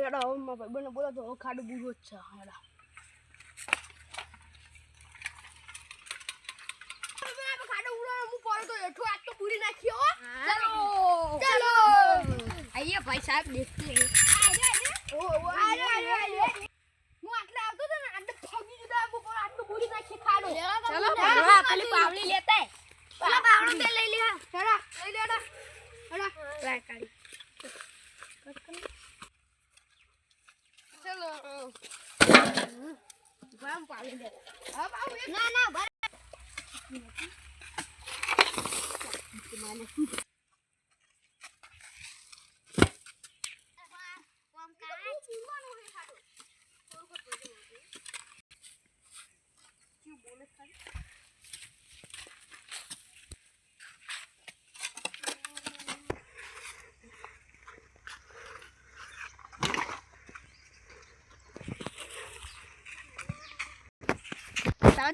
હેડા હવે મારા ભાઈબંધને બોલા તો ખાડો બૂરો જ છે હેડા ખાડો બૂરો હું પડો તો એઠો આજ તો બૂરી નાખ્યો ચલો ચલો આઈએ ભાઈ સાહેબ દેખતે હે ઓ આરે હું આટલે આવતો તો ને આટલે ફગી દીધા હું પણ આટલું બૂરી નાખી ખાડો ચલો હા પેલી પાવડી લેતા પેલા પાવડો તે લઈ લે હેડા લઈ લે હેડા હેડા ટ્રાય કરી ચલો વામ પાડી દે હવે આવ ના ના ભર માને વામ કાય ચીમાનો હે ખાડો કોર કોર બોલે ક્યું બોલે ખાલી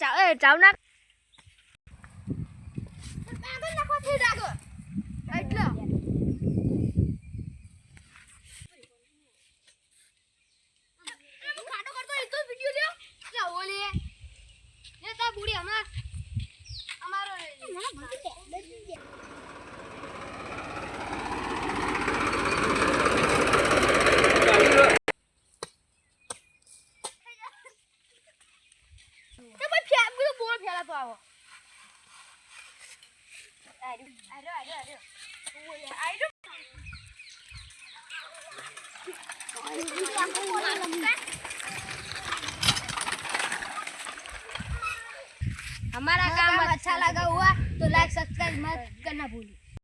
ચાવ એ ચાવ ના આગળ નાખો થી ડાગો એટલે ખાડો કરતો એ તો વિડિયો લ્યો લા ઓલે લે તા બુડી હમણાં અમારો મને ભૂલી દે हमारा काम अच्छा लगा हुआ तो लाइक सब्सक्राइब मत करना भूलिए।